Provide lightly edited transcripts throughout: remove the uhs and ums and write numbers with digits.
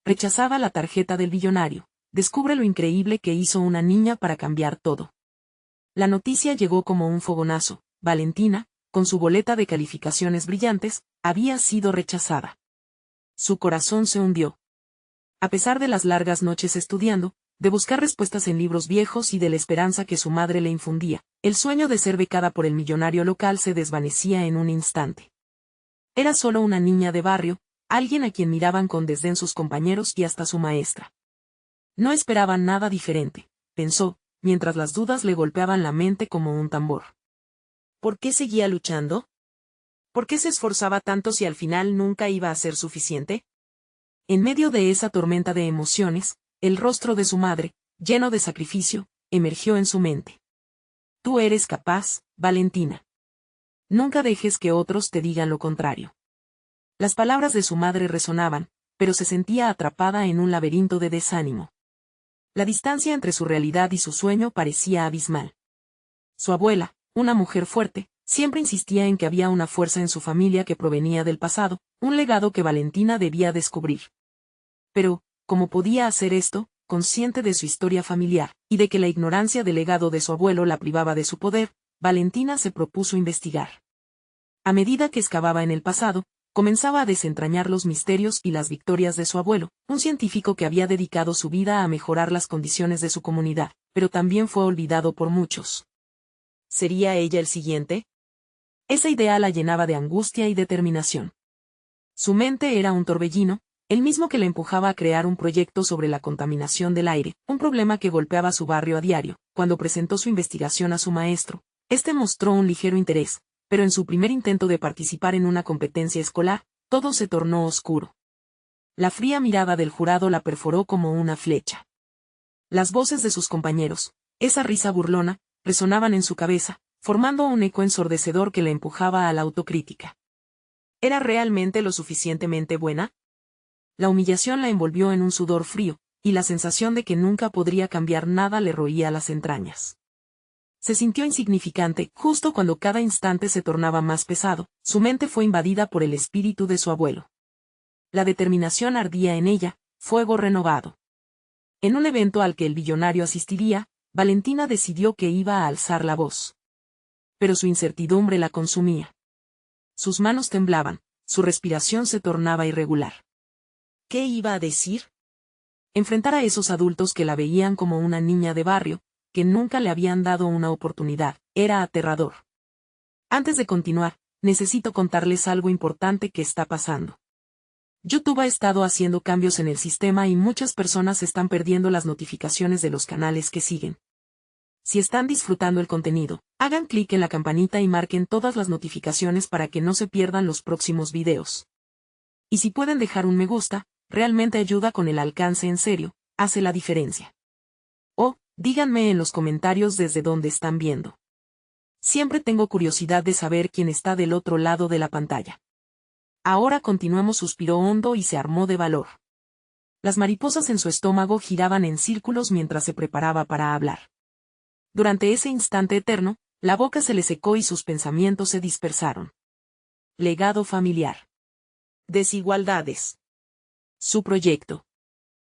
rechazaba la tarjeta del billonario. Descubre lo increíble que hizo una niña para cambiar todo. La noticia llegó como un fogonazo. Valentina, con su boleta de calificaciones brillantes, había sido rechazada. Su corazón se hundió. A pesar de las largas noches estudiando, de buscar respuestas en libros viejos y de la esperanza que su madre le infundía, el sueño de ser becada por el millonario local se desvanecía en un instante. Era solo una niña de barrio, alguien a quien miraban con desdén sus compañeros y hasta su maestra. No esperaba nada diferente, pensó, mientras las dudas le golpeaban la mente como un tambor. ¿Por qué seguía luchando? ¿Por qué se esforzaba tanto si al final nunca iba a ser suficiente? En medio de esa tormenta de emociones, el rostro de su madre, lleno de sacrificio, emergió en su mente. Tú eres capaz, Valentina. Nunca dejes que otros te digan lo contrario. Las palabras de su madre resonaban, pero se sentía atrapada en un laberinto de desánimo. La distancia entre su realidad y su sueño parecía abismal. Su abuela, una mujer fuerte, siempre insistía en que había una fuerza en su familia que provenía del pasado, un legado que Valentina debía descubrir. Pero, ¿cómo podía hacer esto, consciente de su historia familiar, y de que la ignorancia del legado de su abuelo la privaba de su poder? Valentina se propuso investigar. A medida que excavaba en el pasado, comenzaba a desentrañar los misterios y las victorias de su abuelo, un científico que había dedicado su vida a mejorar las condiciones de su comunidad, pero también fue olvidado por muchos. ¿Sería ella el siguiente? Esa idea la llenaba de angustia y determinación. Su mente era un torbellino, el mismo que le empujaba a crear un proyecto sobre la contaminación del aire, un problema que golpeaba su barrio a diario. Cuando presentó su investigación a su maestro, este mostró un ligero interés, pero en su primer intento de participar en una competencia escolar, todo se tornó oscuro. La fría mirada del jurado la perforó como una flecha. Las voces de sus compañeros, esa risa burlona, resonaban en su cabeza, formando un eco ensordecedor que la empujaba a la autocrítica. ¿Era realmente lo suficientemente buena? La humillación la envolvió en un sudor frío, y la sensación de que nunca podría cambiar nada le roía las entrañas. Se sintió insignificante, justo cuando cada instante se tornaba más pesado. Su mente fue invadida por el espíritu de su abuelo. La determinación ardía en ella, fuego renovado. En un evento al que el billonario asistiría, Valentina decidió que iba a alzar la voz. Pero su incertidumbre la consumía. Sus manos temblaban, su respiración se tornaba irregular. ¿Qué iba a decir? Enfrentar a esos adultos que la veían como una niña de barrio, que nunca le habían dado una oportunidad, era aterrador. Antes de continuar, necesito contarles algo importante que está pasando. YouTube ha estado haciendo cambios en el sistema y muchas personas están perdiendo las notificaciones de los canales que siguen. Si están disfrutando el contenido, hagan clic en la campanita y marquen todas las notificaciones para que no se pierdan los próximos videos. Y si pueden dejar un me gusta, realmente ayuda con el alcance en serio, hace la diferencia. O, díganme en los comentarios desde dónde están viendo. Siempre tengo curiosidad de saber quién está del otro lado de la pantalla. Ahora continuemos, suspiró hondo y se armó de valor. Las mariposas en su estómago giraban en círculos mientras se preparaba para hablar. Durante ese instante eterno, la boca se le secó y sus pensamientos se dispersaron. Legado familiar. Desigualdades. Su proyecto.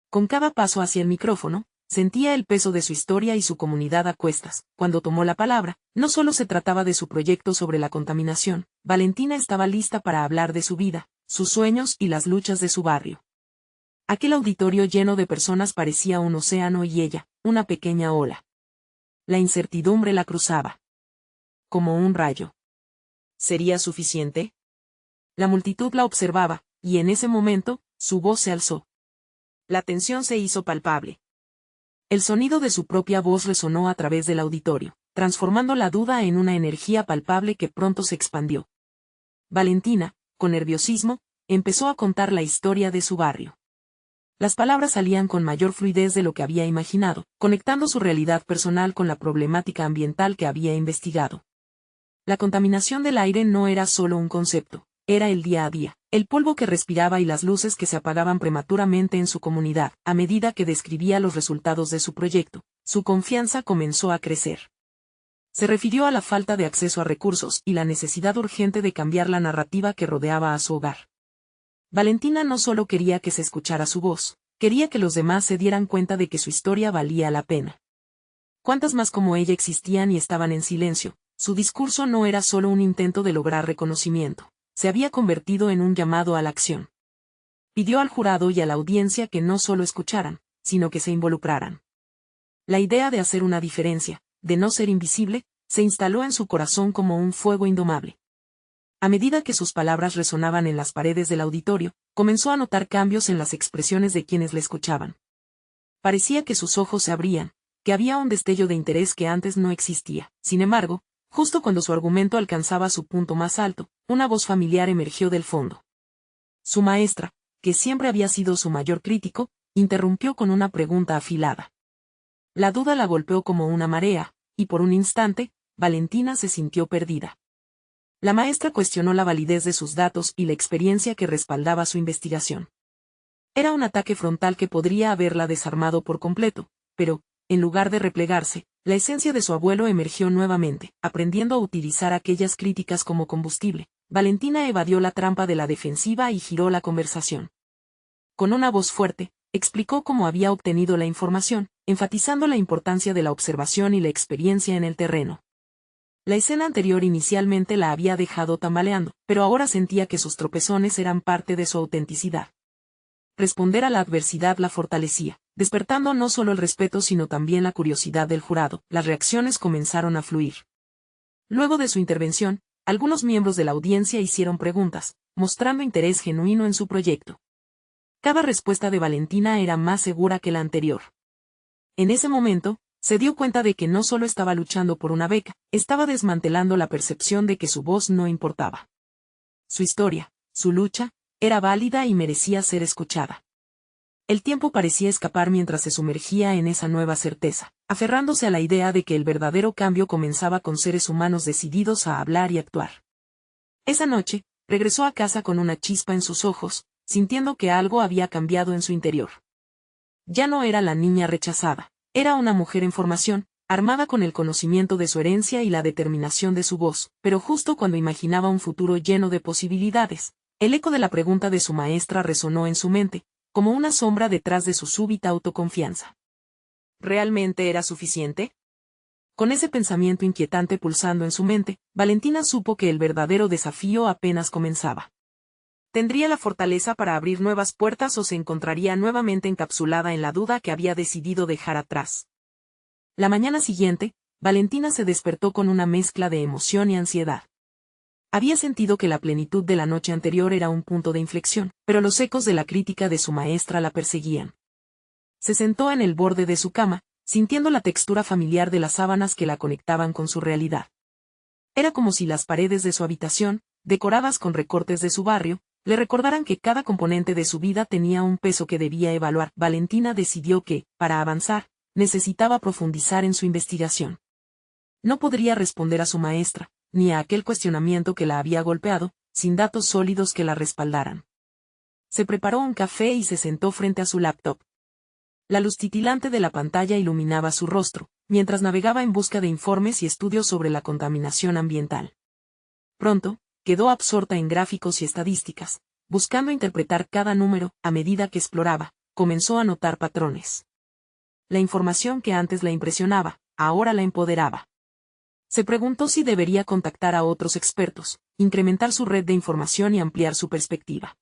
Con cada paso hacia el micrófono, sentía el peso de su historia y su comunidad a cuestas. Cuando tomó la palabra, no solo se trataba de su proyecto sobre la contaminación, Valentina estaba lista para hablar de su vida, sus sueños y las luchas de su barrio. Aquel auditorio lleno de personas parecía un océano y ella, una pequeña ola. La incertidumbre la cruzaba. Como un rayo. ¿Sería suficiente? La multitud la observaba, y en ese momento, su voz se alzó. La tensión se hizo palpable. El sonido de su propia voz resonó a través del auditorio, transformando la duda en una energía palpable que pronto se expandió. Valentina, con nerviosismo, empezó a contar la historia de su barrio. Las palabras salían con mayor fluidez de lo que había imaginado, conectando su realidad personal con la problemática ambiental que había investigado. La contaminación del aire no era solo un concepto, era el día a día, el polvo que respiraba y las luces que se apagaban prematuramente en su comunidad. A medida que describía los resultados de su proyecto, su confianza comenzó a crecer. Se refirió a la falta de acceso a recursos y la necesidad urgente de cambiar la narrativa que rodeaba a su hogar. Valentina no solo quería que se escuchara su voz, quería que los demás se dieran cuenta de que su historia valía la pena. Cuántas más como ella existían y estaban en silencio. Su discurso no era solo un intento de lograr reconocimiento, se había convertido en un llamado a la acción. Pidió al jurado y a la audiencia que no solo escucharan, sino que se involucraran. La idea de hacer una diferencia, de no ser invisible, se instaló en su corazón como un fuego indomable. A medida que sus palabras resonaban en las paredes del auditorio, comenzó a notar cambios en las expresiones de quienes le escuchaban. Parecía que sus ojos se abrían, que había un destello de interés que antes no existía. Sin embargo, justo cuando su argumento alcanzaba su punto más alto, una voz familiar emergió del fondo. Su maestra, que siempre había sido su mayor crítico, interrumpió con una pregunta afilada. La duda la golpeó como una marea, y por un instante, Valentina se sintió perdida. La maestra cuestionó la validez de sus datos y la experiencia que respaldaba su investigación. Era un ataque frontal que podría haberla desarmado por completo, pero, en lugar de replegarse, la esencia de su abuelo emergió nuevamente, aprendiendo a utilizar aquellas críticas como combustible. Valentina evadió la trampa de la defensiva y giró la conversación. Con una voz fuerte, explicó cómo había obtenido la información, enfatizando la importancia de la observación y la experiencia en el terreno. La escena anterior inicialmente la había dejado tambaleando, pero ahora sentía que sus tropezones eran parte de su autenticidad. Responder a la adversidad la fortalecía, despertando no solo el respeto sino también la curiosidad del jurado. Las reacciones comenzaron a fluir. Luego de su intervención, algunos miembros de la audiencia hicieron preguntas, mostrando interés genuino en su proyecto. Cada respuesta de Valentina era más segura que la anterior. En ese momento, se dio cuenta de que no solo estaba luchando por una beca, estaba desmantelando la percepción de que su voz no importaba. Su historia, su lucha, era válida y merecía ser escuchada. El tiempo parecía escapar mientras se sumergía en esa nueva certeza, aferrándose a la idea de que el verdadero cambio comenzaba con seres humanos decididos a hablar y actuar. Esa noche, regresó a casa con una chispa en sus ojos, sintiendo que algo había cambiado en su interior. Ya no era la niña rechazada. Era una mujer en formación, armada con el conocimiento de su herencia y la determinación de su voz, pero justo cuando imaginaba un futuro lleno de posibilidades, el eco de la pregunta de su maestra resonó en su mente, como una sombra detrás de su súbita autoconfianza. ¿Realmente era suficiente? Con ese pensamiento inquietante pulsando en su mente, Valentina supo que el verdadero desafío apenas comenzaba. ¿Tendría la fortaleza para abrir nuevas puertas o se encontraría nuevamente encapsulada en la duda que había decidido dejar atrás? La mañana siguiente, Valentina se despertó con una mezcla de emoción y ansiedad. Había sentido que la plenitud de la noche anterior era un punto de inflexión, pero los ecos de la crítica de su maestra la perseguían. Se sentó en el borde de su cama, sintiendo la textura familiar de las sábanas que la conectaban con su realidad. Era como si las paredes de su habitación, decoradas con recortes de su barrio, le recordaran que cada componente de su vida tenía un peso que debía evaluar. Valentina decidió que, para avanzar, necesitaba profundizar en su investigación. No podría responder a su maestra, ni a aquel cuestionamiento que la había golpeado, sin datos sólidos que la respaldaran. Se preparó un café y se sentó frente a su laptop. La luz titilante de la pantalla iluminaba su rostro, mientras navegaba en busca de informes y estudios sobre la contaminación ambiental. Pronto, quedó absorta en gráficos y estadísticas, buscando interpretar cada número. A medida que exploraba, comenzó a notar patrones. La información que antes la impresionaba, ahora la empoderaba. Se preguntó si debería contactar a otros expertos, incrementar su red de información y ampliar su perspectiva.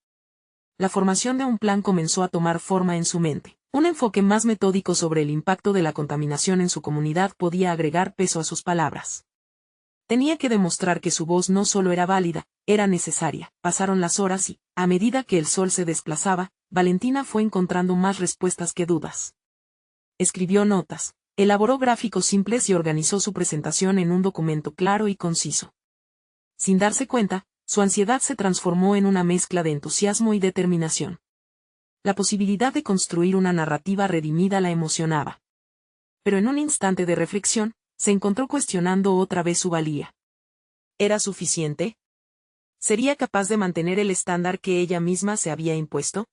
La formación de un plan comenzó a tomar forma en su mente. Un enfoque más metódico sobre el impacto de la contaminación en su comunidad podía agregar peso a sus palabras. Tenía que demostrar que su voz no solo era válida, era necesaria. Pasaron las horas y, a medida que el sol se desplazaba, Valentina fue encontrando más respuestas que dudas. Escribió notas, elaboró gráficos simples y organizó su presentación en un documento claro y conciso. Sin darse cuenta, su ansiedad se transformó en una mezcla de entusiasmo y determinación. La posibilidad de construir una narrativa redimida la emocionaba. Pero en un instante de reflexión, se encontró cuestionando otra vez su valía. ¿Era suficiente? ¿Sería capaz de mantener el estándar que ella misma se había impuesto?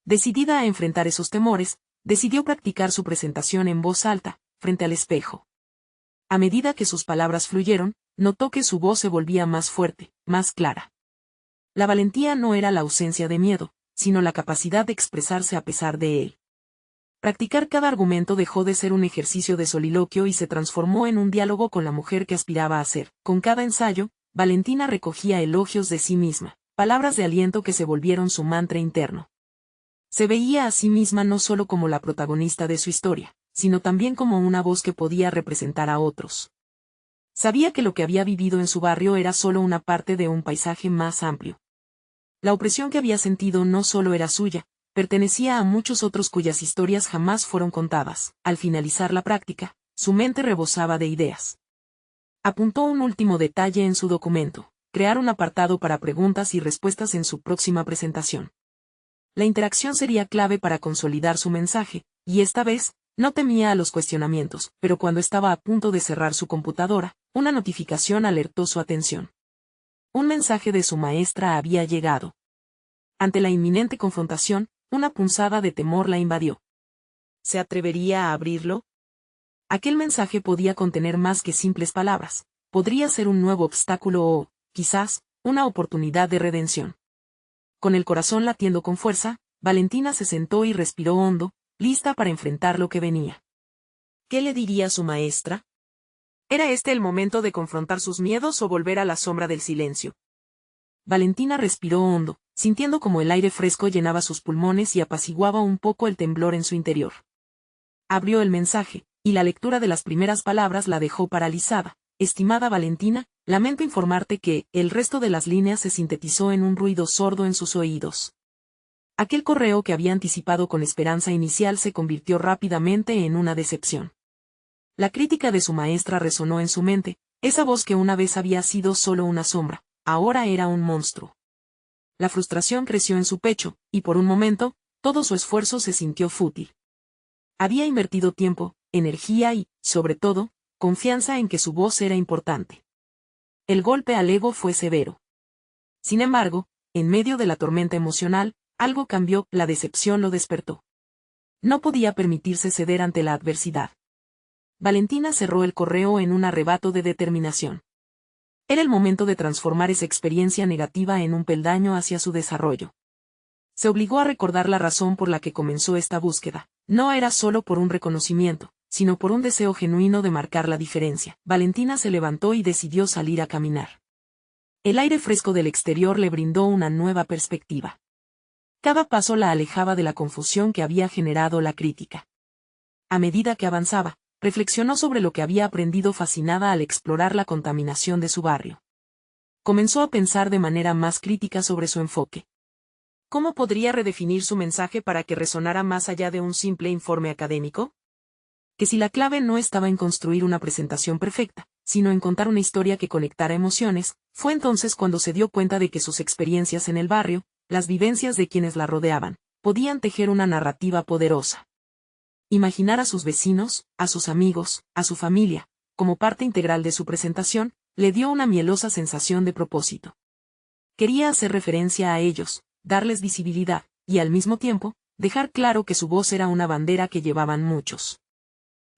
Decidida a enfrentar esos temores, decidió practicar su presentación en voz alta, frente al espejo. A medida que sus palabras fluyeron, notó que su voz se volvía más fuerte, más clara. La valentía no era la ausencia de miedo, sino la capacidad de expresarse a pesar de él. Practicar cada argumento dejó de ser un ejercicio de soliloquio y se transformó en un diálogo con la mujer que aspiraba a ser. Con cada ensayo, Valentina recogía elogios de sí misma, palabras de aliento que se volvieron su mantra interno. Se veía a sí misma no solo como la protagonista de su historia, sino también como una voz que podía representar a otros. Sabía que lo que había vivido en su barrio era solo una parte de un paisaje más amplio. La opresión que había sentido no solo era suya, pertenecía a muchos otros cuyas historias jamás fueron contadas. Al finalizar la práctica, su mente rebosaba de ideas. Apuntó un último detalle en su documento: crear un apartado para preguntas y respuestas en su próxima presentación. La interacción sería clave para consolidar su mensaje, y esta vez, no temía a los cuestionamientos, pero cuando estaba a punto de cerrar su computadora, una notificación alertó su atención. Un mensaje de su maestra había llegado. Ante la inminente confrontación, una punzada de temor la invadió. ¿Se atrevería a abrirlo? Aquel mensaje podía contener más que simples palabras. Podría ser un nuevo obstáculo o, quizás, una oportunidad de redención. Con el corazón latiendo con fuerza, Valentina se sentó y respiró hondo, lista para enfrentar lo que venía. ¿Qué le diría su maestra? ¿Era este el momento de confrontar sus miedos o volver a la sombra del silencio? Valentina respiró hondo, sintiendo como el aire fresco llenaba sus pulmones y apaciguaba un poco el temblor en su interior. Abrió el mensaje, y la lectura de las primeras palabras la dejó paralizada. Estimada Valentina, lamento informarte que, el resto de las líneas se sintetizó en un ruido sordo en sus oídos. Aquel correo que había anticipado con esperanza inicial se convirtió rápidamente en una decepción. La crítica de su maestra resonó en su mente, esa voz que una vez había sido solo una sombra, ahora era un monstruo. La frustración creció en su pecho, y por un momento, todo su esfuerzo se sintió fútil. Había invertido tiempo, energía y, sobre todo, confianza en que su voz era importante. El golpe al ego fue severo. Sin embargo, en medio de la tormenta emocional, algo cambió, la decepción lo despertó. No podía permitirse ceder ante la adversidad. Valentina cerró el correo en un arrebato de determinación. Era el momento de transformar esa experiencia negativa en un peldaño hacia su desarrollo. Se obligó a recordar la razón por la que comenzó esta búsqueda. No era solo por un reconocimiento, sino por un deseo genuino de marcar la diferencia. Valentina se levantó y decidió salir a caminar. El aire fresco del exterior le brindó una nueva perspectiva. Cada paso la alejaba de la confusión que había generado la crítica. A medida que avanzaba, reflexionó sobre lo que había aprendido fascinada al explorar la contaminación de su barrio. Comenzó a pensar de manera más crítica sobre su enfoque. ¿Cómo podría redefinir su mensaje para que resonara más allá de un simple informe académico? Que si la clave no estaba en construir una presentación perfecta, sino en contar una historia que conectara emociones, fue entonces cuando se dio cuenta de que sus experiencias en el barrio, las vivencias de quienes la rodeaban, podían tejer una narrativa poderosa. Imaginar a sus vecinos, a sus amigos, a su familia, como parte integral de su presentación, le dio una mielosa sensación de propósito. Quería hacer referencia a ellos, darles visibilidad, y al mismo tiempo, dejar claro que su voz era una bandera que llevaban muchos.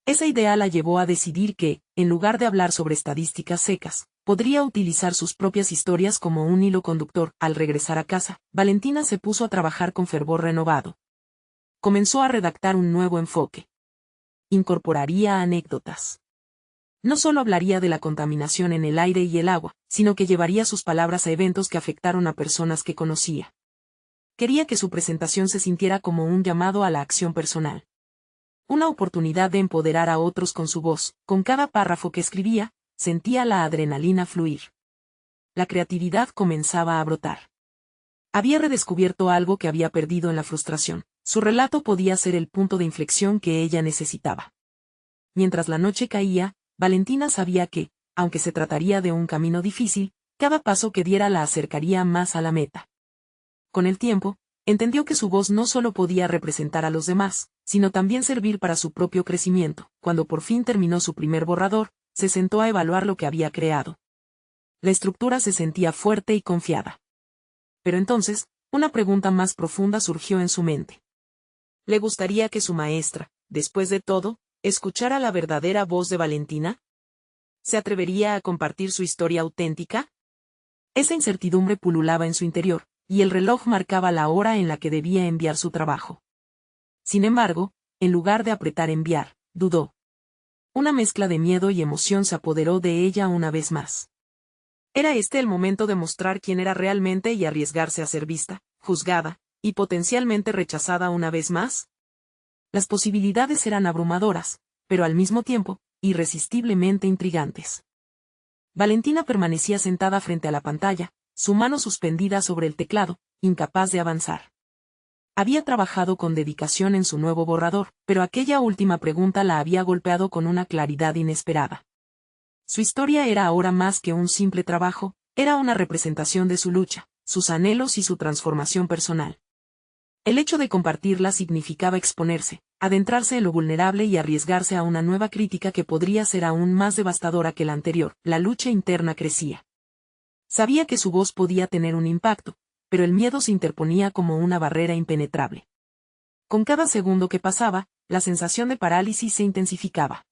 Esa idea la llevó a decidir que, en lugar de hablar sobre estadísticas secas, podría utilizar sus propias historias como un hilo conductor. Al regresar a casa, Valentina se puso a trabajar con fervor renovado. Comenzó a redactar un nuevo enfoque. Incorporaría anécdotas. No solo hablaría de la contaminación en el aire y el agua, sino que llevaría sus palabras a eventos que afectaron a personas que conocía. Quería que su presentación se sintiera como un llamado a la acción personal. Una oportunidad de empoderar a otros con su voz. Con cada párrafo que escribía, sentía la adrenalina fluir. La creatividad comenzaba a brotar. Había redescubierto algo que había perdido en la frustración. Su relato podía ser el punto de inflexión que ella necesitaba. Mientras la noche caía, Valentina sabía que, aunque se trataría de un camino difícil, cada paso que diera la acercaría más a la meta. Con el tiempo, entendió que su voz no solo podía representar a los demás, sino también servir para su propio crecimiento. Cuando por fin terminó su primer borrador, se sentó a evaluar lo que había creado. La estructura se sentía fuerte y confiada. Pero entonces, una pregunta más profunda surgió en su mente. ¿Le gustaría que su maestra, después de todo, escuchara la verdadera voz de Valentina? ¿Se atrevería a compartir su historia auténtica? Esa incertidumbre pululaba en su interior, y el reloj marcaba la hora en la que debía enviar su trabajo. Sin embargo, en lugar de apretar enviar, dudó. Una mezcla de miedo y emoción se apoderó de ella una vez más. ¿Era este el momento de mostrar quién era realmente y arriesgarse a ser vista, juzgada, y potencialmente rechazada una vez más? Las posibilidades eran abrumadoras, pero al mismo tiempo, irresistiblemente intrigantes. Valentina permanecía sentada frente a la pantalla, su mano suspendida sobre el teclado, incapaz de avanzar. Había trabajado con dedicación en su nuevo borrador, pero aquella última pregunta la había golpeado con una claridad inesperada. Su historia era ahora más que un simple trabajo, era una representación de su lucha, sus anhelos y su transformación personal. El hecho de compartirla significaba exponerse, adentrarse en lo vulnerable y arriesgarse a una nueva crítica que podría ser aún más devastadora que la anterior. La lucha interna crecía. Sabía que su voz podía tener un impacto, pero el miedo se interponía como una barrera impenetrable. Con cada segundo que pasaba, la sensación de parálisis se intensificaba.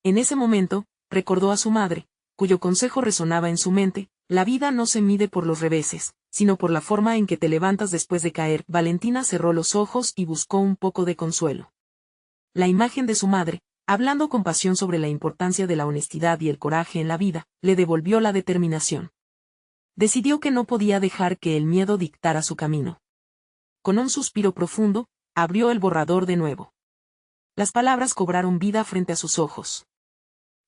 En ese momento, recordó a su madre, cuyo consejo resonaba en su mente: la vida no se mide por los reveses, sino por la forma en que te levantas después de caer. Valentina cerró los ojos y buscó un poco de consuelo. La imagen de su madre, hablando con pasión sobre la importancia de la honestidad y el coraje en la vida, le devolvió la determinación. Decidió que no podía dejar que el miedo dictara su camino. Con un suspiro profundo, abrió el borrador de nuevo. Las palabras cobraron vida frente a sus ojos.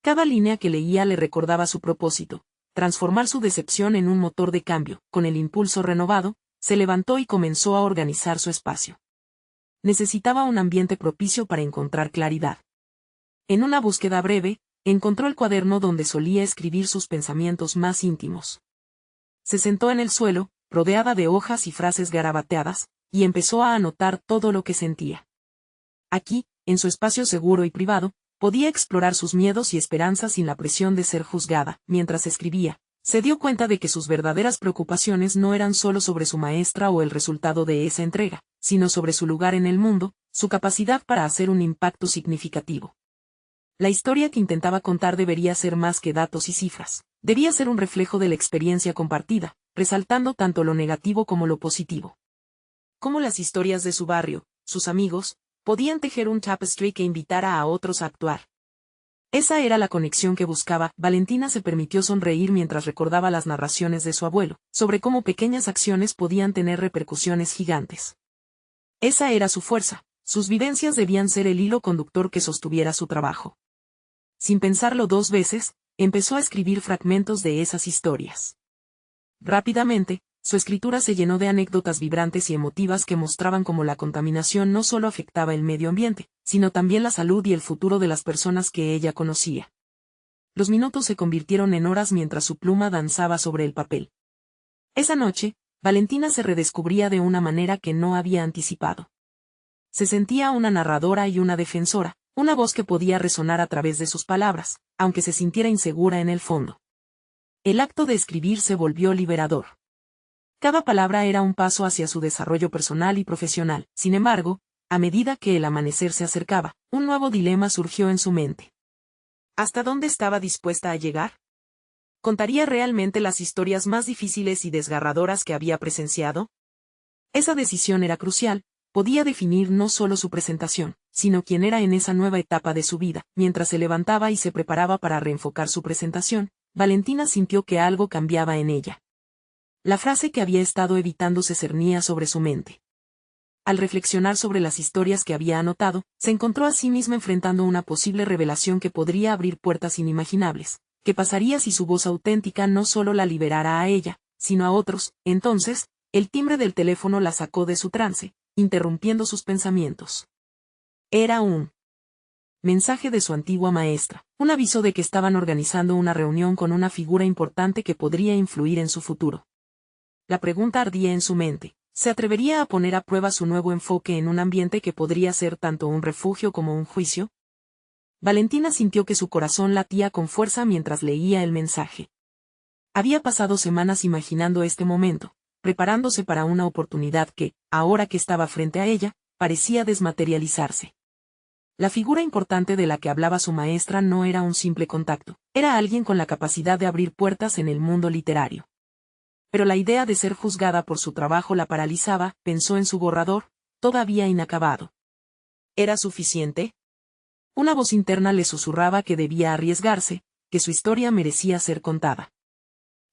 Cada línea que leía le recordaba su propósito: transformar su decepción en un motor de cambio. Con el impulso renovado, se levantó y comenzó a organizar su espacio. Necesitaba un ambiente propicio para encontrar claridad. En una búsqueda breve, encontró el cuaderno donde solía escribir sus pensamientos más íntimos. Se sentó en el suelo, rodeada de hojas y frases garabateadas, y empezó a anotar todo lo que sentía. Aquí, en su espacio seguro y privado, podía explorar sus miedos y esperanzas sin la presión de ser juzgada. Mientras escribía, se dio cuenta de que sus verdaderas preocupaciones no eran solo sobre su maestra o el resultado de esa entrega, sino sobre su lugar en el mundo, su capacidad para hacer un impacto significativo. La historia que intentaba contar debería ser más que datos y cifras. Debía ser un reflejo de la experiencia compartida, resaltando tanto lo negativo como lo positivo. Cómo las historias de su barrio, sus amigos, podían tejer un tapestry que invitara a otros a actuar. Esa era la conexión que buscaba. Valentina se permitió sonreír mientras recordaba las narraciones de su abuelo, sobre cómo pequeñas acciones podían tener repercusiones gigantes. Esa era su fuerza, sus vivencias debían ser el hilo conductor que sostuviera su trabajo. Sin pensarlo dos veces, empezó a escribir fragmentos de esas historias. Rápidamente, su escritura se llenó de anécdotas vibrantes y emotivas que mostraban cómo la contaminación no solo afectaba el medio ambiente, sino también la salud y el futuro de las personas que ella conocía. Los minutos se convirtieron en horas mientras su pluma danzaba sobre el papel. Esa noche, Valentina se redescubría de una manera que no había anticipado. Se sentía una narradora y una defensora, una voz que podía resonar a través de sus palabras, aunque se sintiera insegura en el fondo. El acto de escribir se volvió liberador. Cada palabra era un paso hacia su desarrollo personal y profesional. Sin embargo, a medida que el amanecer se acercaba, un nuevo dilema surgió en su mente. ¿Hasta dónde estaba dispuesta a llegar? ¿Contaría realmente las historias más difíciles y desgarradoras que había presenciado? Esa decisión era crucial, podía definir no solo su presentación, sino quién era en esa nueva etapa de su vida. Mientras se levantaba y se preparaba para reenfocar su presentación, Valentina sintió que algo cambiaba en ella. La frase que había estado evitando se cernía sobre su mente. Al reflexionar sobre las historias que había anotado, se encontró a sí misma enfrentando una posible revelación que podría abrir puertas inimaginables. ¿Qué pasaría si su voz auténtica no solo la liberara a ella, sino a otros? Entonces, el timbre del teléfono la sacó de su trance, interrumpiendo sus pensamientos. Era un mensaje de su antigua maestra, un aviso de que estaban organizando una reunión con una figura importante que podría influir en su futuro. La pregunta ardía en su mente: ¿se atrevería a poner a prueba su nuevo enfoque en un ambiente que podría ser tanto un refugio como un juicio? Valentina sintió que su corazón latía con fuerza mientras leía el mensaje. Había pasado semanas imaginando este momento, preparándose para una oportunidad que, ahora que estaba frente a ella, parecía desmaterializarse. La figura importante de la que hablaba su maestra no era un simple contacto, era alguien con la capacidad de abrir puertas en el mundo literario. Pero la idea de ser juzgada por su trabajo la paralizaba. Pensó en su borrador, todavía inacabado. ¿Era suficiente? Una voz interna le susurraba que debía arriesgarse, que su historia merecía ser contada.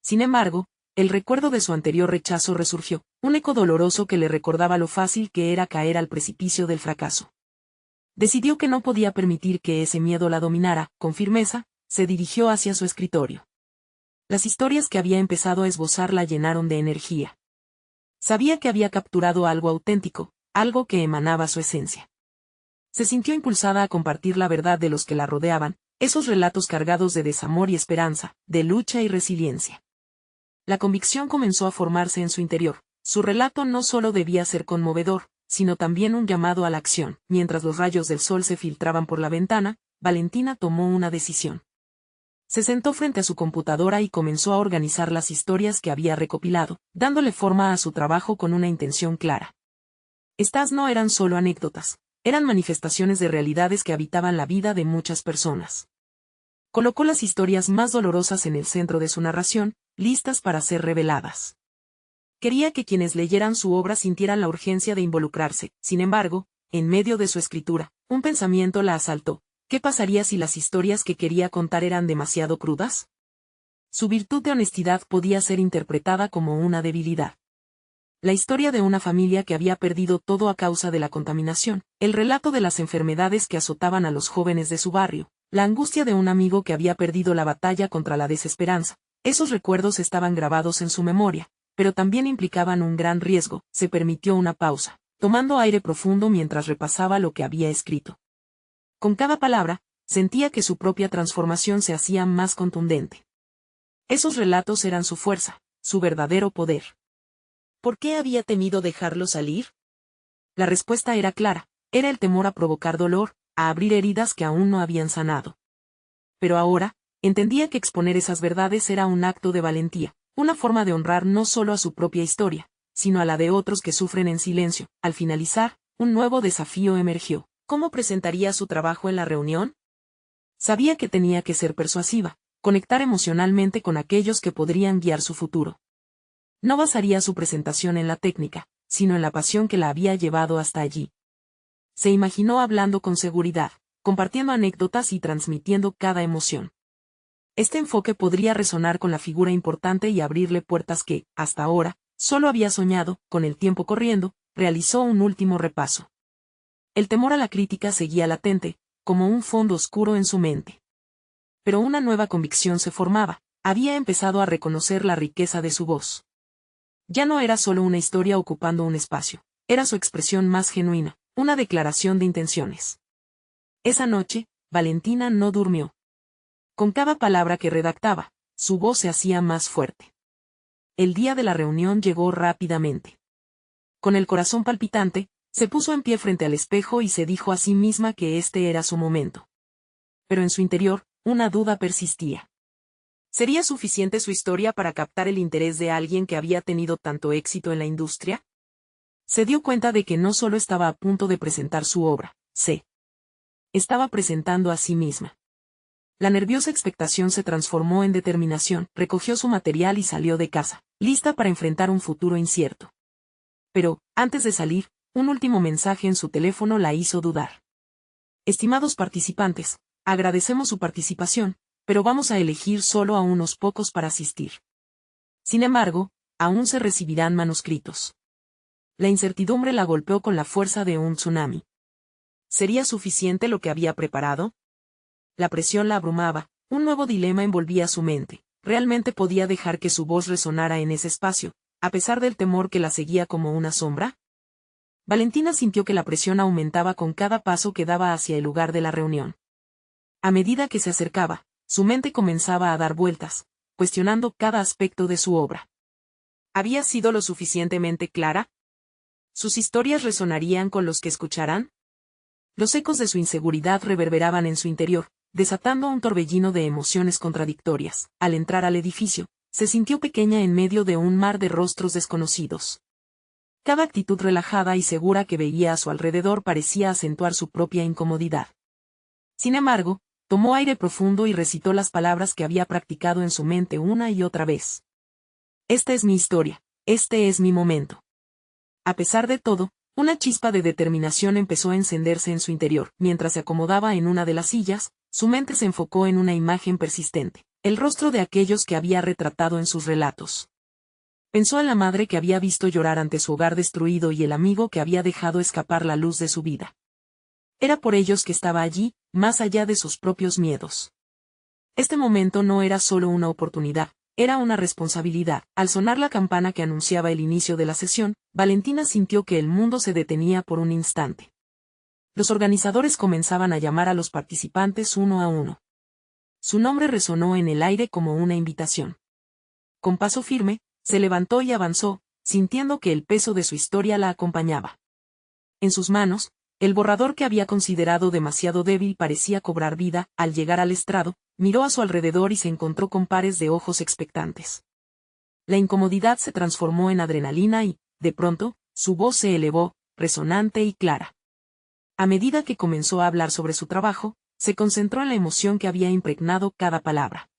Sin embargo, el recuerdo de su anterior rechazo resurgió, un eco doloroso que le recordaba lo fácil que era caer al precipicio del fracaso. Decidió que no podía permitir que ese miedo la dominara. Con firmeza, se dirigió hacia su escritorio. Las historias que había empezado a esbozar la llenaron de energía. Sabía que había capturado algo auténtico, algo que emanaba su esencia. Se sintió impulsada a compartir la verdad de los que la rodeaban, esos relatos cargados de desamor y esperanza, de lucha y resiliencia. La convicción comenzó a formarse en su interior. Su relato no solo debía ser conmovedor, sino también un llamado a la acción. Mientras los rayos del sol se filtraban por la ventana, Valentina tomó una decisión. Se sentó frente a su computadora y comenzó a organizar las historias que había recopilado, dándole forma a su trabajo con una intención clara. Estas no eran solo anécdotas, eran manifestaciones de realidades que habitaban la vida de muchas personas. Colocó las historias más dolorosas en el centro de su narración, listas para ser reveladas. Quería que quienes leyeran su obra sintieran la urgencia de involucrarse. Sin embargo, en medio de su escritura, un pensamiento la asaltó. ¿Qué pasaría si las historias que quería contar eran demasiado crudas? Su virtud de honestidad podía ser interpretada como una debilidad. La historia de una familia que había perdido todo a causa de la contaminación, el relato de las enfermedades que azotaban a los jóvenes de su barrio, la angustia de un amigo que había perdido la batalla contra la desesperanza. Esos recuerdos estaban grabados en su memoria, pero también implicaban un gran riesgo. Se permitió una pausa, tomando aire profundo mientras repasaba lo que había escrito. Con cada palabra, sentía que su propia transformación se hacía más contundente. Esos relatos eran su fuerza, su verdadero poder. ¿Por qué había temido dejarlo salir? La respuesta era clara, era el temor a provocar dolor, a abrir heridas que aún no habían sanado. Pero ahora, entendía que exponer esas verdades era un acto de valentía, una forma de honrar no solo a su propia historia, sino a la de otros que sufren en silencio. Al finalizar, un nuevo desafío emergió. ¿Cómo presentaría su trabajo en la reunión? Sabía que tenía que ser persuasiva, conectar emocionalmente con aquellos que podrían guiar su futuro. No basaría su presentación en la técnica, sino en la pasión que la había llevado hasta allí. Se imaginó hablando con seguridad, compartiendo anécdotas y transmitiendo cada emoción. Este enfoque podría resonar con la figura importante y abrirle puertas que, hasta ahora, solo había soñado. Con el tiempo corriendo, realizó un último repaso. El temor a la crítica seguía latente, como un fondo oscuro en su mente. Pero una nueva convicción se formaba, había empezado a reconocer la riqueza de su voz. Ya no era solo una historia ocupando un espacio, era su expresión más genuina, una declaración de intenciones. Esa noche, Valentina no durmió. Con cada palabra que redactaba, su voz se hacía más fuerte. El día de la reunión llegó rápidamente. Con el corazón palpitante, se puso en pie frente al espejo y se dijo a sí misma que este era su momento. Pero en su interior, una duda persistía. ¿Sería suficiente su historia para captar el interés de alguien que había tenido tanto éxito en la industria? Se dio cuenta de que no solo estaba a punto de presentar su obra, se estaba presentando a sí misma. La nerviosa expectación se transformó en determinación, recogió su material y salió de casa, lista para enfrentar un futuro incierto. Pero, antes de salir, un último mensaje en su teléfono la hizo dudar. Estimados participantes, agradecemos su participación, pero vamos a elegir solo a unos pocos para asistir. Sin embargo, aún se recibirán manuscritos. La incertidumbre la golpeó con la fuerza de un tsunami. ¿Sería suficiente lo que había preparado? La presión la abrumaba, un nuevo dilema envolvía su mente. ¿Realmente podía dejar que su voz resonara en ese espacio, a pesar del temor que la seguía como una sombra? Valentina sintió que la presión aumentaba con cada paso que daba hacia el lugar de la reunión. A medida que se acercaba, su mente comenzaba a dar vueltas, cuestionando cada aspecto de su obra. ¿Había sido lo suficientemente clara? ¿Sus historias resonarían con los que escucharan? Los ecos de su inseguridad reverberaban en su interior, desatando un torbellino de emociones contradictorias. Al entrar al edificio, se sintió pequeña en medio de un mar de rostros desconocidos. Cada actitud relajada y segura que veía a su alrededor parecía acentuar su propia incomodidad. Sin embargo, tomó aire profundo y recitó las palabras que había practicado en su mente una y otra vez. Esta es mi historia, este es mi momento. A pesar de todo, una chispa de determinación empezó a encenderse en su interior. Mientras se acomodaba en una de las sillas, su mente se enfocó en una imagen persistente, el rostro de aquellos que había retratado en sus relatos. Pensó en la madre que había visto llorar ante su hogar destruido y el amigo que había dejado escapar la luz de su vida. Era por ellos que estaba allí, más allá de sus propios miedos. Este momento no era solo una oportunidad, era una responsabilidad. Al sonar la campana que anunciaba el inicio de la sesión, Valentina sintió que el mundo se detenía por un instante. Los organizadores comenzaban a llamar a los participantes uno a uno. Su nombre resonó en el aire como una invitación. Con paso firme, se levantó y avanzó, sintiendo que el peso de su historia la acompañaba. En sus manos, el borrador que había considerado demasiado débil parecía cobrar vida. Al llegar al estrado, miró a su alrededor y se encontró con pares de ojos expectantes. La incomodidad se transformó en adrenalina y, de pronto, su voz se elevó, resonante y clara. A medida que comenzó a hablar sobre su trabajo, se concentró en la emoción que había impregnado cada palabra.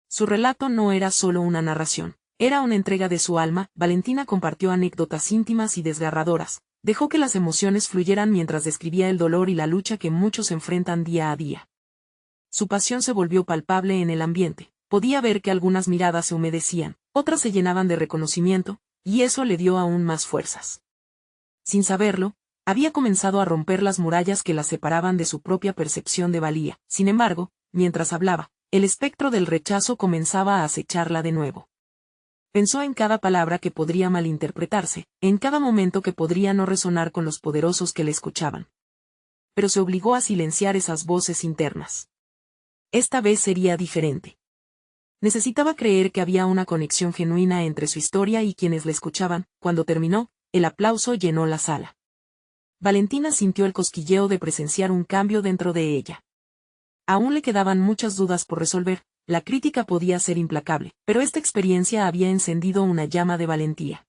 Su relato no era solo una narración, era una entrega de su alma. Valentina compartió anécdotas íntimas y desgarradoras, dejó que las emociones fluyeran mientras describía el dolor y la lucha que muchos enfrentan día a día. Su pasión se volvió palpable en el ambiente, podía ver que algunas miradas se humedecían, otras se llenaban de reconocimiento, y eso le dio aún más fuerzas. Sin saberlo, había comenzado a romper las murallas que la separaban de su propia percepción de valía. Sin embargo, mientras hablaba, el espectro del rechazo comenzaba a acecharla de nuevo. Pensó en cada palabra que podría malinterpretarse, en cada momento que podría no resonar con los poderosos que le escuchaban. Pero se obligó a silenciar esas voces internas. Esta vez sería diferente. Necesitaba creer que había una conexión genuina entre su historia y quienes la escuchaban. Cuando terminó, el aplauso llenó la sala. Valentina sintió el cosquilleo de presenciar un cambio dentro de ella. Aún le quedaban muchas dudas por resolver. La crítica podía ser implacable, pero esta experiencia había encendido una llama de valentía.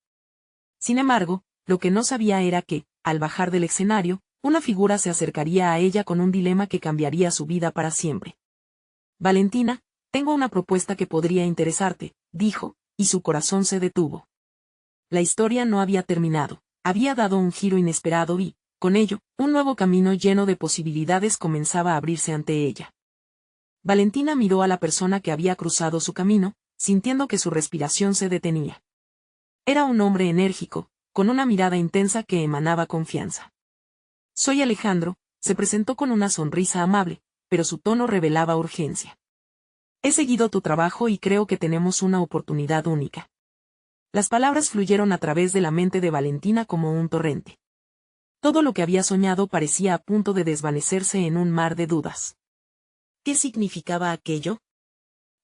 Sin embargo, lo que no sabía era que, al bajar del escenario, una figura se acercaría a ella con un dilema que cambiaría su vida para siempre. Valentina, tengo una propuesta que podría interesarte, dijo, y su corazón se detuvo. La historia no había terminado, había dado un giro inesperado y, con ello, un nuevo camino lleno de posibilidades comenzaba a abrirse ante ella. Valentina miró a la persona que había cruzado su camino, sintiendo que su respiración se detenía. Era un hombre enérgico, con una mirada intensa que emanaba confianza. Soy Alejandro, se presentó con una sonrisa amable, pero su tono revelaba urgencia. He seguido tu trabajo y creo que tenemos una oportunidad única. Las palabras fluyeron a través de la mente de Valentina como un torrente. Todo lo que había soñado parecía a punto de desvanecerse en un mar de dudas. ¿Qué significaba aquello?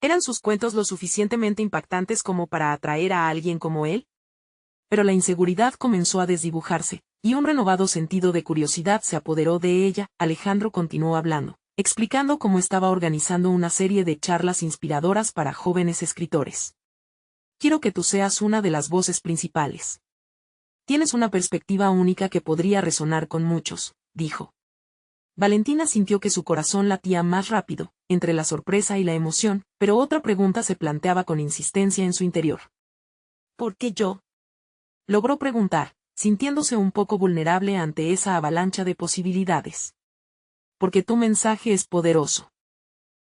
¿Eran sus cuentos lo suficientemente impactantes como para atraer a alguien como él? Pero la inseguridad comenzó a desdibujarse, y un renovado sentido de curiosidad se apoderó de ella. Alejandro continuó hablando, explicando cómo estaba organizando una serie de charlas inspiradoras para jóvenes escritores. Quiero que tú seas una de las voces principales. Tienes una perspectiva única que podría resonar con muchos, dijo. Valentina sintió que su corazón latía más rápido, entre la sorpresa y la emoción, pero otra pregunta se planteaba con insistencia en su interior. ¿Por qué yo? Logró preguntar, sintiéndose un poco vulnerable ante esa avalancha de posibilidades. Porque tu mensaje es poderoso.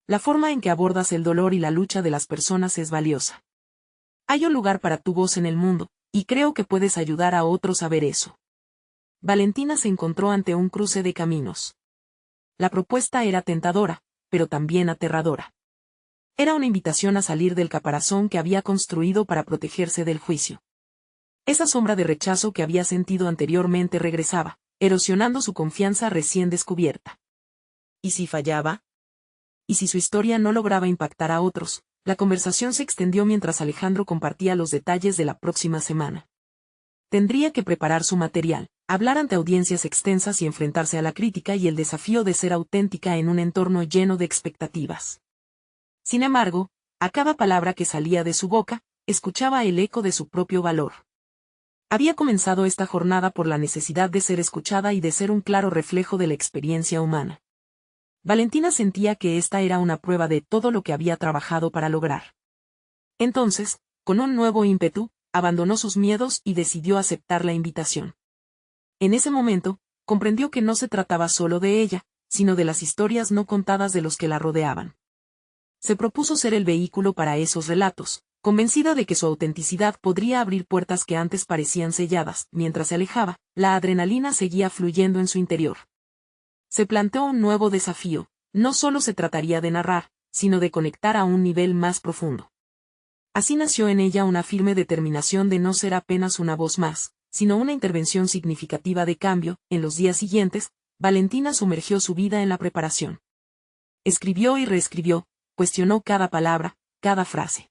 La forma en que abordas el dolor y la lucha de las personas es valiosa. Hay un lugar para tu voz en el mundo, y creo que puedes ayudar a otros a ver eso. Valentina se encontró ante un cruce de caminos. La propuesta era tentadora, pero también aterradora. Era una invitación a salir del caparazón que había construido para protegerse del juicio. Esa sombra de rechazo que había sentido anteriormente regresaba, erosionando su confianza recién descubierta. ¿Y si fallaba? ¿Y si su historia no lograba impactar a otros? La conversación se extendió mientras Alejandro compartía los detalles de la próxima semana. Tendría que preparar su material, hablar ante audiencias extensas y enfrentarse a la crítica y el desafío de ser auténtica en un entorno lleno de expectativas. Sin embargo, a cada palabra que salía de su boca, escuchaba el eco de su propio valor. Había comenzado esta jornada por la necesidad de ser escuchada y de ser un claro reflejo de la experiencia humana. Valentina sentía que esta era una prueba de todo lo que había trabajado para lograr. Entonces, con un nuevo ímpetu, abandonó sus miedos y decidió aceptar la invitación. En ese momento, comprendió que no se trataba solo de ella, sino de las historias no contadas de los que la rodeaban. Se propuso ser el vehículo para esos relatos, convencida de que su autenticidad podría abrir puertas que antes parecían selladas. Mientras se alejaba, la adrenalina seguía fluyendo en su interior. Se planteó un nuevo desafío, no solo se trataría de narrar, sino de conectar a un nivel más profundo. Así nació en ella una firme determinación de no ser apenas una voz más, sino una intervención significativa de cambio. En los días siguientes, Valentina sumergió su vida en la preparación. Escribió y reescribió, cuestionó cada palabra, cada frase.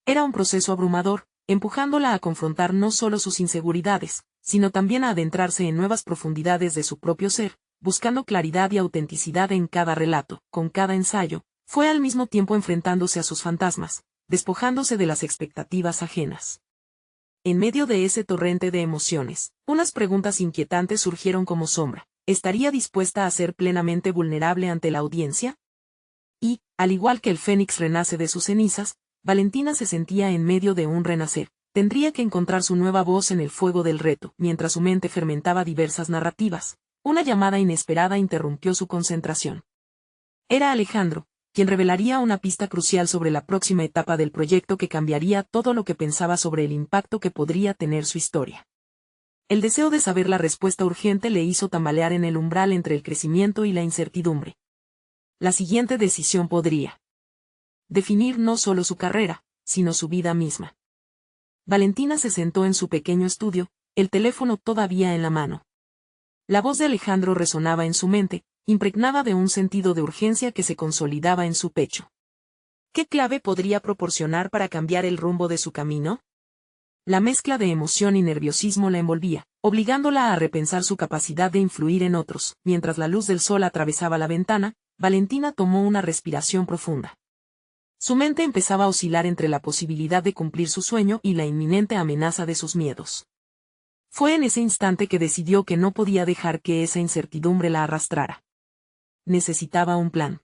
Era un proceso abrumador, empujándola a confrontar no solo sus inseguridades, sino también a adentrarse en nuevas profundidades de su propio ser, buscando claridad y autenticidad en cada relato. Con cada ensayo, fue al mismo tiempo enfrentándose a sus fantasmas, despojándose de las expectativas ajenas. En medio de ese torrente de emociones, unas preguntas inquietantes surgieron como sombra. ¿Estaría dispuesta a ser plenamente vulnerable ante la audiencia? Y, al igual que el fénix renace de sus cenizas, Valentina se sentía en medio de un renacer. Tendría que encontrar su nueva voz en el fuego del reto. Mientras su mente fermentaba diversas narrativas, una llamada inesperada interrumpió su concentración. Era Alejandro, quien revelaría una pista crucial sobre la próxima etapa del proyecto que cambiaría todo lo que pensaba sobre el impacto que podría tener su historia. El deseo de saber la respuesta urgente le hizo tambalear en el umbral entre el crecimiento y la incertidumbre. La siguiente decisión podría definir no solo su carrera, sino su vida misma. Valentina se sentó en su pequeño estudio, el teléfono todavía en la mano. La voz de Alejandro resonaba en su mente, impregnada de un sentido de urgencia que se consolidaba en su pecho. ¿Qué clave podría proporcionar para cambiar el rumbo de su camino? La mezcla de emoción y nerviosismo la envolvía, obligándola a repensar su capacidad de influir en otros. Mientras la luz del sol atravesaba la ventana, Valentina tomó una respiración profunda. Su mente empezaba a oscilar entre la posibilidad de cumplir su sueño y la inminente amenaza de sus miedos. Fue en ese instante que decidió que no podía dejar que esa incertidumbre la arrastrara. Necesitaba un plan.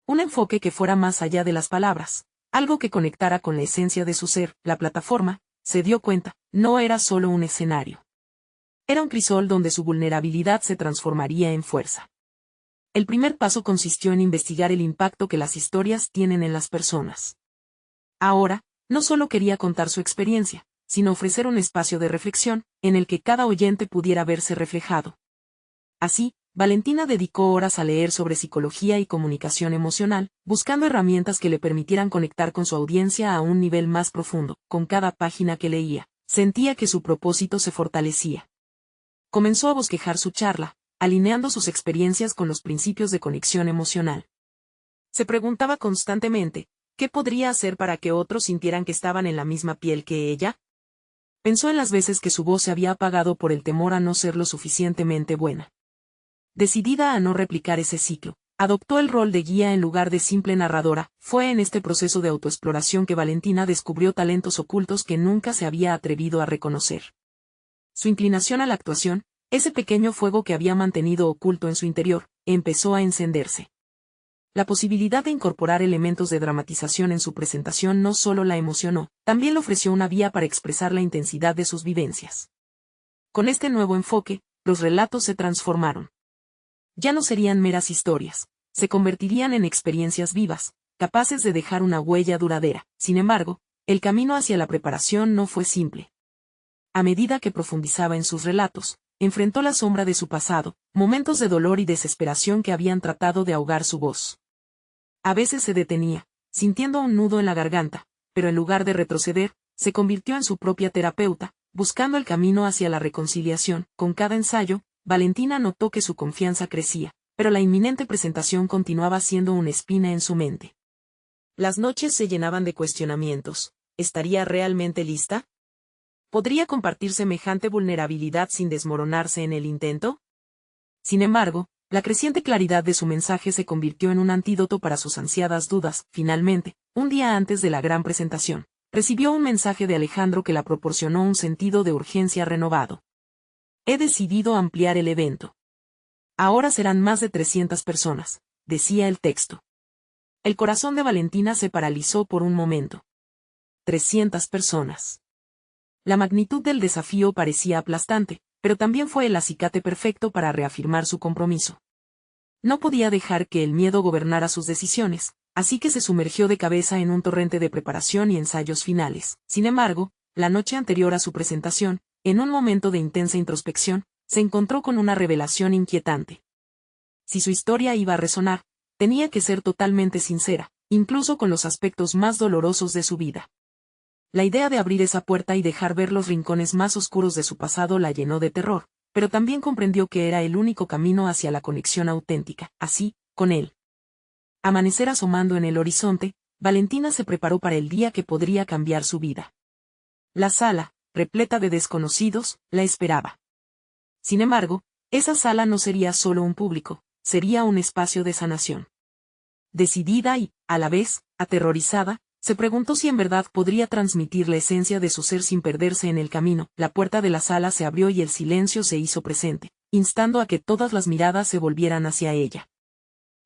Un enfoque que fuera más allá de las palabras, algo que conectara con la esencia de su ser. La plataforma, se dio cuenta, no era solo un escenario. Era un crisol donde su vulnerabilidad se transformaría en fuerza. El primer paso consistió en investigar el impacto que las historias tienen en las personas. Ahora, no solo quería contar su experiencia, sino ofrecer un espacio de reflexión, en el que cada oyente pudiera verse reflejado. Así, Valentina dedicó horas a leer sobre psicología y comunicación emocional, buscando herramientas que le permitieran conectar con su audiencia a un nivel más profundo. Con cada página que leía, sentía que su propósito se fortalecía. Comenzó a bosquejar su charla, alineando sus experiencias con los principios de conexión emocional. Se preguntaba constantemente, ¿qué podría hacer para que otros sintieran que estaban en la misma piel que ella? Pensó en las veces que su voz se había apagado por el temor a no ser lo suficientemente buena. Decidida a no replicar ese ciclo, adoptó el rol de guía en lugar de simple narradora. Fue en este proceso de autoexploración que Valentina descubrió talentos ocultos que nunca se había atrevido a reconocer. Su inclinación a la actuación, ese pequeño fuego que había mantenido oculto en su interior, empezó a encenderse. La posibilidad de incorporar elementos de dramatización en su presentación no solo la emocionó, también le ofreció una vía para expresar la intensidad de sus vivencias. Con este nuevo enfoque, los relatos se transformaron. Ya no serían meras historias, se convertirían en experiencias vivas, capaces de dejar una huella duradera. Sin embargo, el camino hacia la preparación no fue simple. A medida que profundizaba en sus relatos, enfrentó la sombra de su pasado, momentos de dolor y desesperación que habían tratado de ahogar su voz. A veces se detenía, sintiendo un nudo en la garganta, pero en lugar de retroceder, se convirtió en su propia terapeuta, buscando el camino hacia la reconciliación. Con cada ensayo, Valentina notó que su confianza crecía, pero la inminente presentación continuaba siendo una espina en su mente. Las noches se llenaban de cuestionamientos. ¿Estaría realmente lista? ¿Podría compartir semejante vulnerabilidad sin desmoronarse en el intento? Sin embargo, la creciente claridad de su mensaje se convirtió en un antídoto para sus ansiadas dudas. Finalmente, un día antes de la gran presentación, recibió un mensaje de Alejandro que la proporcionó un sentido de urgencia renovado. He decidido ampliar el evento. Ahora serán más de 300 personas, decía el texto. El corazón de Valentina se paralizó por un momento. 300 personas. La magnitud del desafío parecía aplastante, pero también fue el acicate perfecto para reafirmar su compromiso. No podía dejar que el miedo gobernara sus decisiones, así que se sumergió de cabeza en un torrente de preparación y ensayos finales. Sin embargo, la noche anterior a su presentación, en un momento de intensa introspección, se encontró con una revelación inquietante. Si su historia iba a resonar, tenía que ser totalmente sincera, incluso con los aspectos más dolorosos de su vida. La idea de abrir esa puerta y dejar ver los rincones más oscuros de su pasado la llenó de terror, pero también comprendió que era el único camino hacia la conexión auténtica, así, con él. Amanecer asomando en el horizonte, Valentina se preparó para el día que podría cambiar su vida. La sala, repleta de desconocidos, la esperaba. Sin embargo, esa sala no sería solo un público, sería un espacio de sanación. Decidida y, a la vez, aterrorizada, se preguntó si en verdad podría transmitir la esencia de su ser sin perderse en el camino. La puerta de la sala se abrió y el silencio se hizo presente, instando a que todas las miradas se volvieran hacia ella.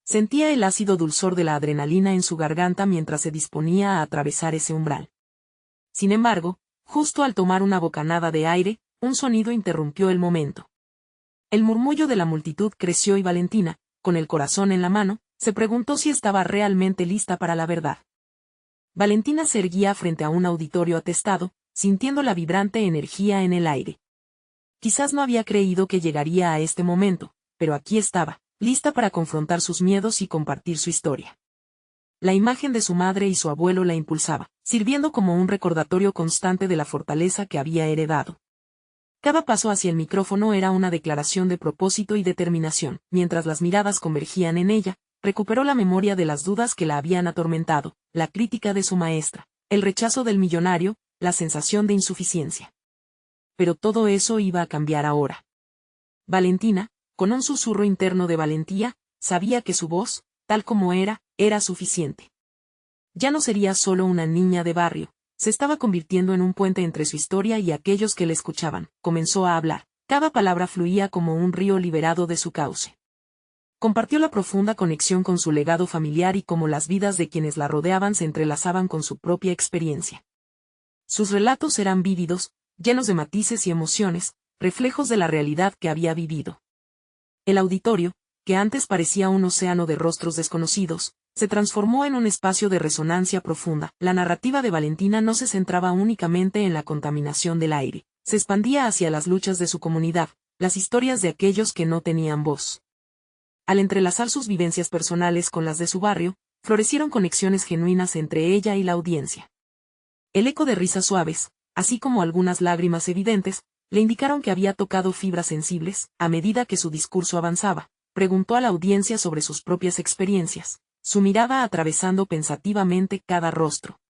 Sentía el ácido dulzor de la adrenalina en su garganta mientras se disponía a atravesar ese umbral. Sin embargo, justo al tomar una bocanada de aire, un sonido interrumpió el momento. El murmullo de la multitud creció y Valentina, con el corazón en la mano, se preguntó si estaba realmente lista para la verdad. Valentina se erguía frente a un auditorio atestado, sintiendo la vibrante energía en el aire. Quizás no había creído que llegaría a este momento, pero aquí estaba, lista para confrontar sus miedos y compartir su historia. La imagen de su madre y su abuelo la impulsaba, sirviendo como un recordatorio constante de la fortaleza que había heredado. Cada paso hacia el micrófono era una declaración de propósito y determinación. Mientras las miradas convergían en ella, recuperó la memoria de las dudas que la habían atormentado, la crítica de su maestra, el rechazo del millonario, la sensación de insuficiencia. Pero todo eso iba a cambiar ahora. Valentina, con un susurro interno de valentía, sabía que su voz, tal como era suficiente. Ya no sería solo una niña de barrio, se estaba convirtiendo en un puente entre su historia y aquellos que le escuchaban. Comenzó a hablar, cada palabra fluía como un río liberado de su cauce. Compartió la profunda conexión con su legado familiar y cómo las vidas de quienes la rodeaban se entrelazaban con su propia experiencia. Sus relatos eran vívidos, llenos de matices y emociones, reflejos de la realidad que había vivido. El auditorio, que antes parecía un océano de rostros desconocidos, se transformó en un espacio de resonancia profunda. La narrativa de Valentina no se centraba únicamente en la contaminación del aire, se expandía hacia las luchas de su comunidad, las historias de aquellos que no tenían voz. Al entrelazar sus vivencias personales con las de su barrio, florecieron conexiones genuinas entre ella y la audiencia. El eco de risas suaves, así como algunas lágrimas evidentes, le indicaron que había tocado fibras sensibles. A medida que su discurso avanzaba, preguntó a la audiencia sobre sus propias experiencias, su mirada atravesando pensativamente cada rostro.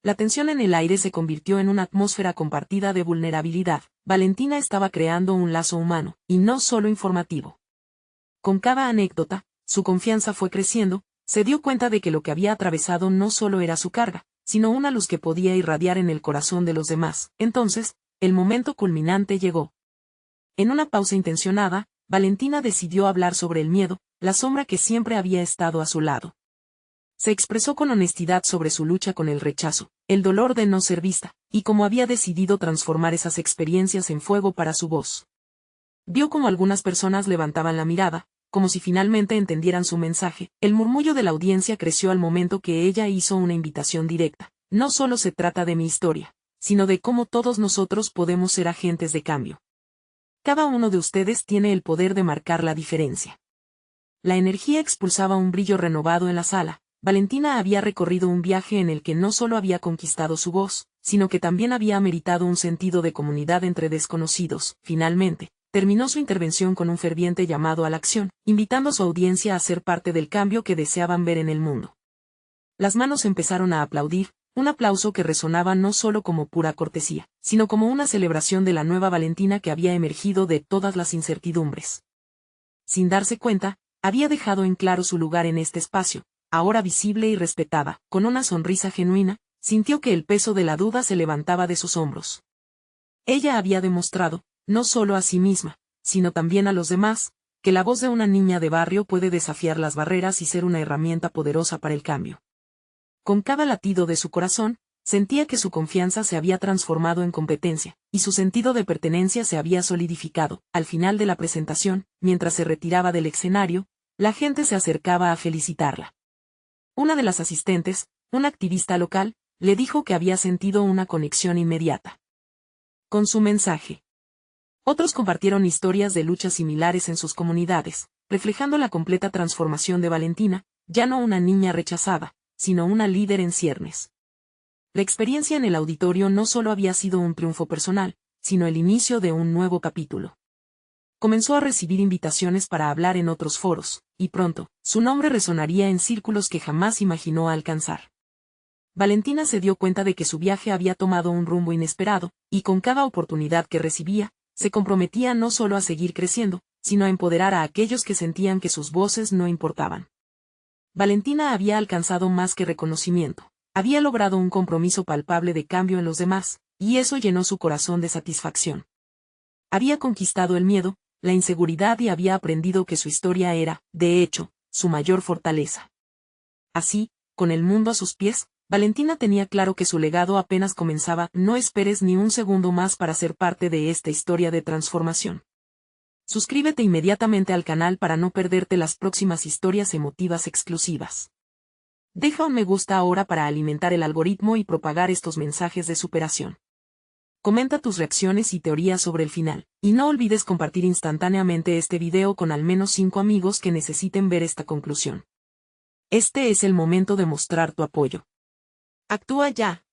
La tensión en el aire se convirtió en una atmósfera compartida de vulnerabilidad. Valentina estaba creando un lazo humano, y no solo informativo. Con cada anécdota, su confianza fue creciendo, se dio cuenta de que lo que había atravesado no solo era su carga, sino una luz que podía irradiar en el corazón de los demás. Entonces, el momento culminante llegó. En una pausa intencionada, Valentina decidió hablar sobre el miedo, la sombra que siempre había estado a su lado. Se expresó con honestidad sobre su lucha con el rechazo, el dolor de no ser vista, y cómo había decidido transformar esas experiencias en fuego para su voz. Vio cómo algunas personas levantaban la mirada, como si finalmente entendieran su mensaje. El murmullo de la audiencia creció al momento que ella hizo una invitación directa. No solo se trata de mi historia, sino de cómo todos nosotros podemos ser agentes de cambio. Cada uno de ustedes tiene el poder de marcar la diferencia. La energía expulsaba un brillo renovado en la sala. Valentina había recorrido un viaje en el que no solo había conquistado su voz, sino que también había meritado un sentido de comunidad entre desconocidos. Finalmente, terminó su intervención con un ferviente llamado a la acción, invitando a su audiencia a ser parte del cambio que deseaban ver en el mundo. Las manos empezaron a aplaudir, un aplauso que resonaba no solo como pura cortesía, sino como una celebración de la nueva Valentina que había emergido de todas las incertidumbres. Sin darse cuenta, había dejado en claro su lugar en este espacio, ahora visible y respetada. Con una sonrisa genuina, sintió que el peso de la duda se levantaba de sus hombros. Ella había demostrado, no solo a sí misma, sino también a los demás, que la voz de una niña de barrio puede desafiar las barreras y ser una herramienta poderosa para el cambio. Con cada latido de su corazón, Sentía que su confianza se había transformado en competencia, y su sentido de pertenencia se había solidificado. Al final de la presentación, mientras se retiraba del escenario, la gente se acercaba a felicitarla. Una de las asistentes, una activista local, le dijo que había sentido una conexión inmediata con su mensaje. Otros compartieron historias de luchas similares en sus comunidades, reflejando la completa transformación de Valentina, ya no una niña rechazada, sino una líder en ciernes. La experiencia en el auditorio no solo había sido un triunfo personal, sino el inicio de un nuevo capítulo. Comenzó a recibir invitaciones para hablar en otros foros, y pronto, su nombre resonaría en círculos que jamás imaginó alcanzar. Valentina se dio cuenta de que su viaje había tomado un rumbo inesperado, y con cada oportunidad que recibía, se comprometía no solo a seguir creciendo, sino a empoderar a aquellos que sentían que sus voces no importaban. Valentina había alcanzado más que reconocimiento. Había logrado un compromiso palpable de cambio en los demás, y eso llenó su corazón de satisfacción. Había conquistado el miedo, la inseguridad y había aprendido que su historia era, de hecho, su mayor fortaleza. Así, con el mundo a sus pies, Valentina tenía claro que su legado apenas comenzaba. No esperes ni un segundo más para ser parte de esta historia de transformación. Suscríbete inmediatamente al canal para no perderte las próximas historias emotivas exclusivas. Deja un me gusta ahora para alimentar el algoritmo y propagar estos mensajes de superación. Comenta tus reacciones y teorías sobre el final, y no olvides compartir instantáneamente este video con al menos 5 amigos que necesiten ver esta conclusión. Este es el momento de mostrar tu apoyo. Actúa ya.